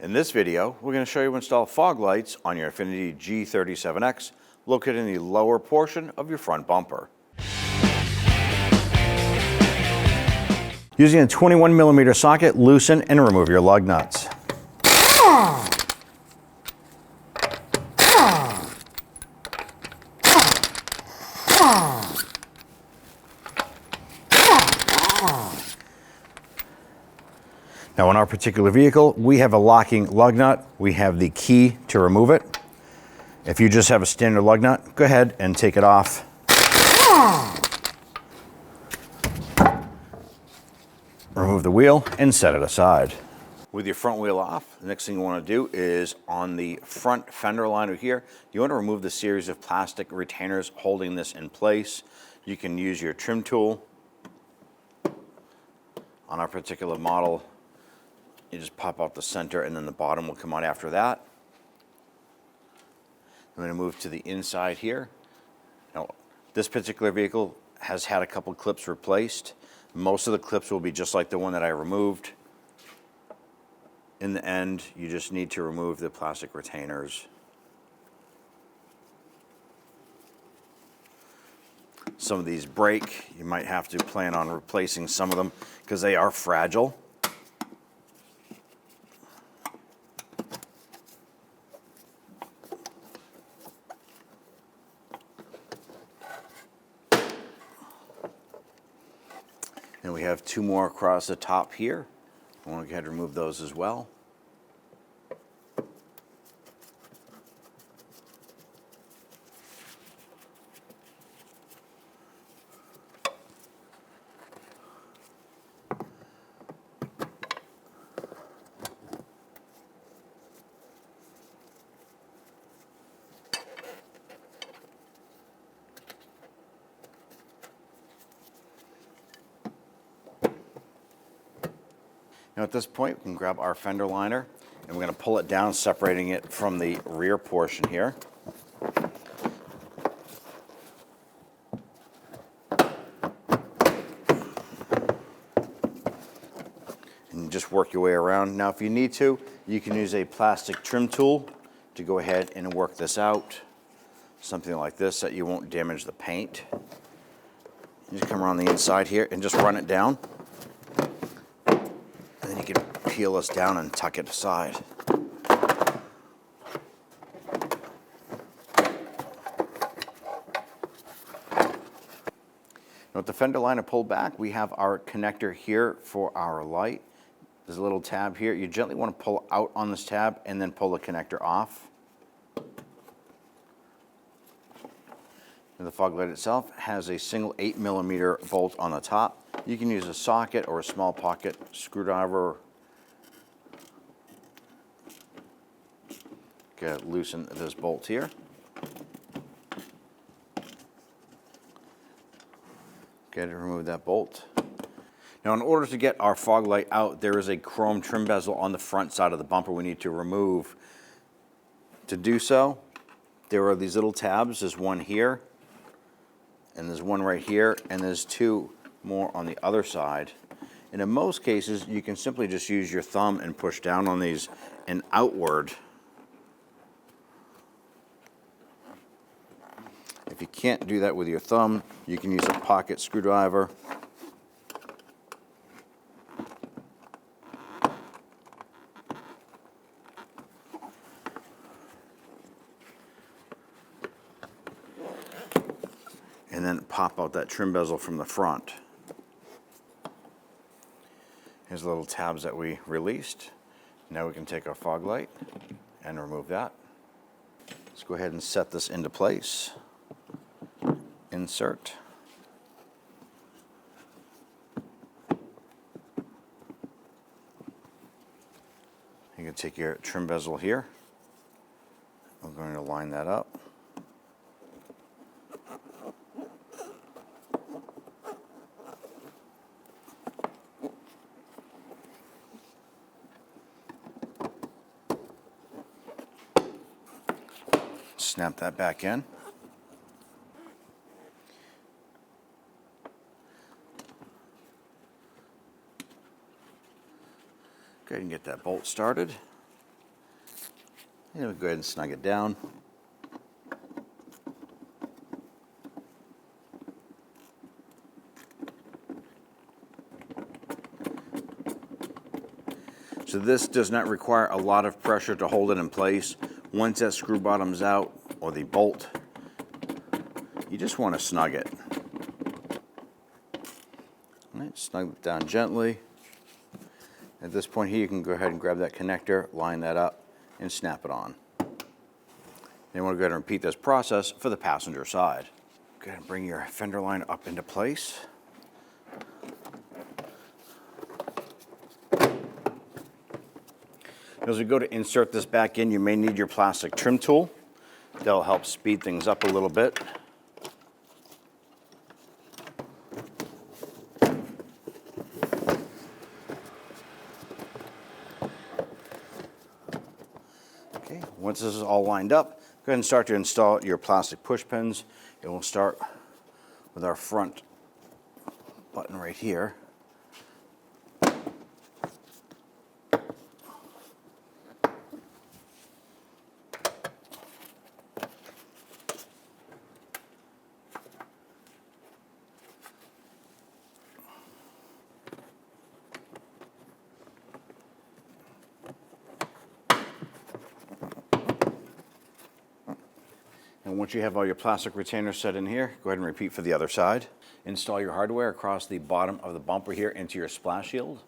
In this video, we're going to show you how to install fog lights on your INFINITI G37 X, located in the lower portion of your front bumper. Using a 21mm socket, loosen and remove your lug nuts. Now on our particular vehicle, we have a locking lug nut. We have the key to remove it. If you just have a standard lug nut, go ahead and take it off. Remove the wheel and set it aside. With your front wheel off, the next thing you want to do is on the front fender liner here, you want to remove the series of plastic retainers holding this in place. You can use your trim tool. On our particular model, you just pop out the center and then the bottom will come out after that. I'm going to move to the inside here. Now, this particular vehicle has had a couple clips replaced. Most of the clips will be just like the one that I removed. In the end, you just need to remove the plastic retainers. Some of these break. You might have to plan on replacing some of them because they are fragile. And we have two more across the top here. I want to go ahead and remove those as well. Now at this point, we can grab our fender liner and we're going to pull it down, separating it from the rear portion here. And just work your way around. Now if you need to, you can use a plastic trim tool to go ahead and work this out. Something like this that you won't damage the paint. You just come around the inside here and just run it down. And then you can peel this down and tuck it aside. Now with the fender liner pulled back, we have our connector here for our light. There's a little tab here. You gently want to pull out on this tab and then pull the connector off. And the fog light itself has a single 8mm bolt on the top. You can use a socket or a small pocket screwdriver. Okay, loosen this bolt here. Okay, to remove that bolt. Now in order to get our fog light out, there is a chrome trim bezel on the front side of the bumper we need to remove. To do so, there are these little tabs. There's one here, and there's one right here, and there's two more on the other side. And in most cases, you can simply just use your thumb and push down on these and outward. If you can't do that with your thumb, you can use a pocket screwdriver. And then pop out that trim bezel from the front. Here's the little tabs that we released. Now we can take our fog light and remove that. Let's go ahead and set this into place. Insert. You can take your trim bezel here. We're going to line that up. Snap that back in. Go ahead and get that bolt started. And we'll go ahead and snug it down. So this does not require a lot of pressure to hold it in place. Once that screw bottom's out, or the bolt, you just want to snug it. All right, snug it down gently. At this point here, you can go ahead and grab that connector, line that up, and snap it on. Then you want to go ahead and repeat this process for the passenger side. Go ahead and bring your fender line up into place. As we go to insert this back in, you may need your plastic trim tool. That'll help speed things up a little bit. Okay, once this is all lined up, go ahead and start to install your plastic push pins. And we'll start with our front button right here. And once you have all your plastic retainers set in here, go ahead and repeat for the other side. Install your hardware across the bottom of the bumper here into your splash shield.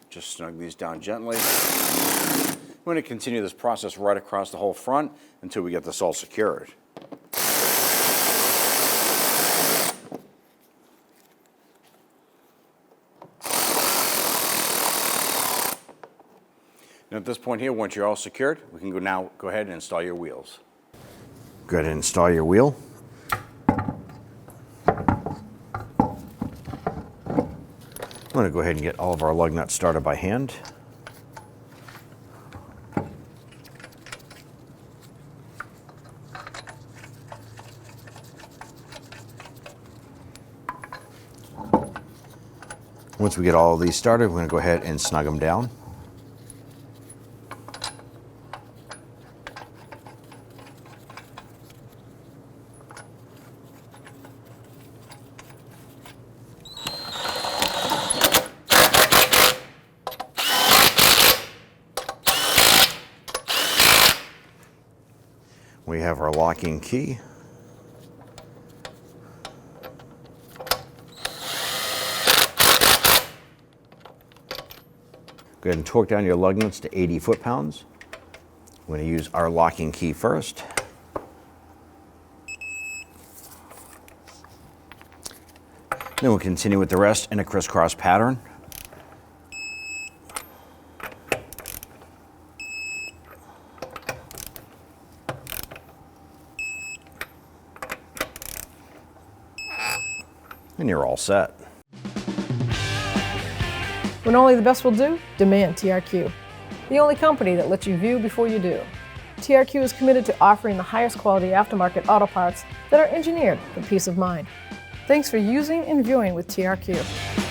Just snug these down gently. We're going to continue this process right across the whole front until we get this all secured. Now at this point here, once you're all secured, we can now go ahead and install your wheels. Go ahead and install your wheel. I'm going to go ahead and get all of our lug nuts started by hand. Once we get all of these started, we're going to go ahead and snug them down. We have our locking key. Go ahead and torque down your lug nuts to 80 foot-pounds. We're going to use our locking key first. Then we'll continue with the rest in a crisscross pattern. And you're all set. When only the best will do, demand TRQ. The only company that lets you view before you do. TRQ is committed to offering the highest quality aftermarket auto parts that are engineered for peace of mind. Thanks for using and viewing with TRQ.